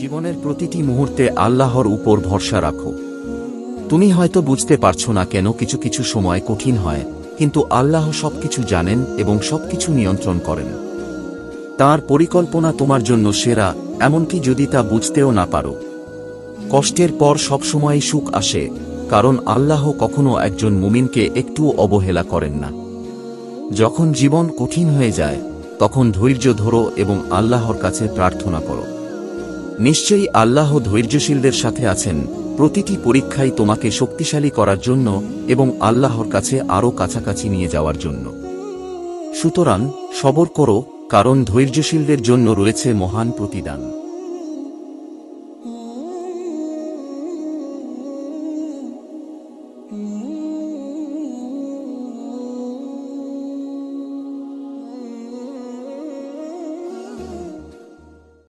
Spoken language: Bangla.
জীবনের প্রতিটি মুহূর্তে আল্লাহর উপর ভরসা রাখো। তুমি হয়তো বুঝতে পারছো না কেন কিছু কিছু সময় কঠিন হয়, কিন্তু আল্লাহ সবকিছু জানেন এবং সবকিছু নিয়ন্ত্রণ করেন। তার পরিকল্পনা তোমার জন্য সেরা, এমনকি যদি তা বুঝতেও না পারো। কষ্টের পর সবসময় সুখ আসে, কারণ আল্লাহ কখনো একজন মুমিনকে একটুও অবহেলা করেন না। যখন জীবন কঠিন হয়ে যায়, তখন ধৈর্য ধরো এবং আল্লাহর কাছে প্রার্থনা করো। নিশ্চয়ই আল্লাহ ধৈর্যশীলদের সাথে আছেন, প্রতিটি পরীক্ষাই তোমাকে শক্তিশালী করার জন্য এবং আল্লাহর কাছে আরও কাছাকাছি নিয়ে যাওয়ার জন্য। সুতরাং সবর করো, কারণ ধৈর্যশীলদের জন্য রয়েছে মহান প্রতিদান।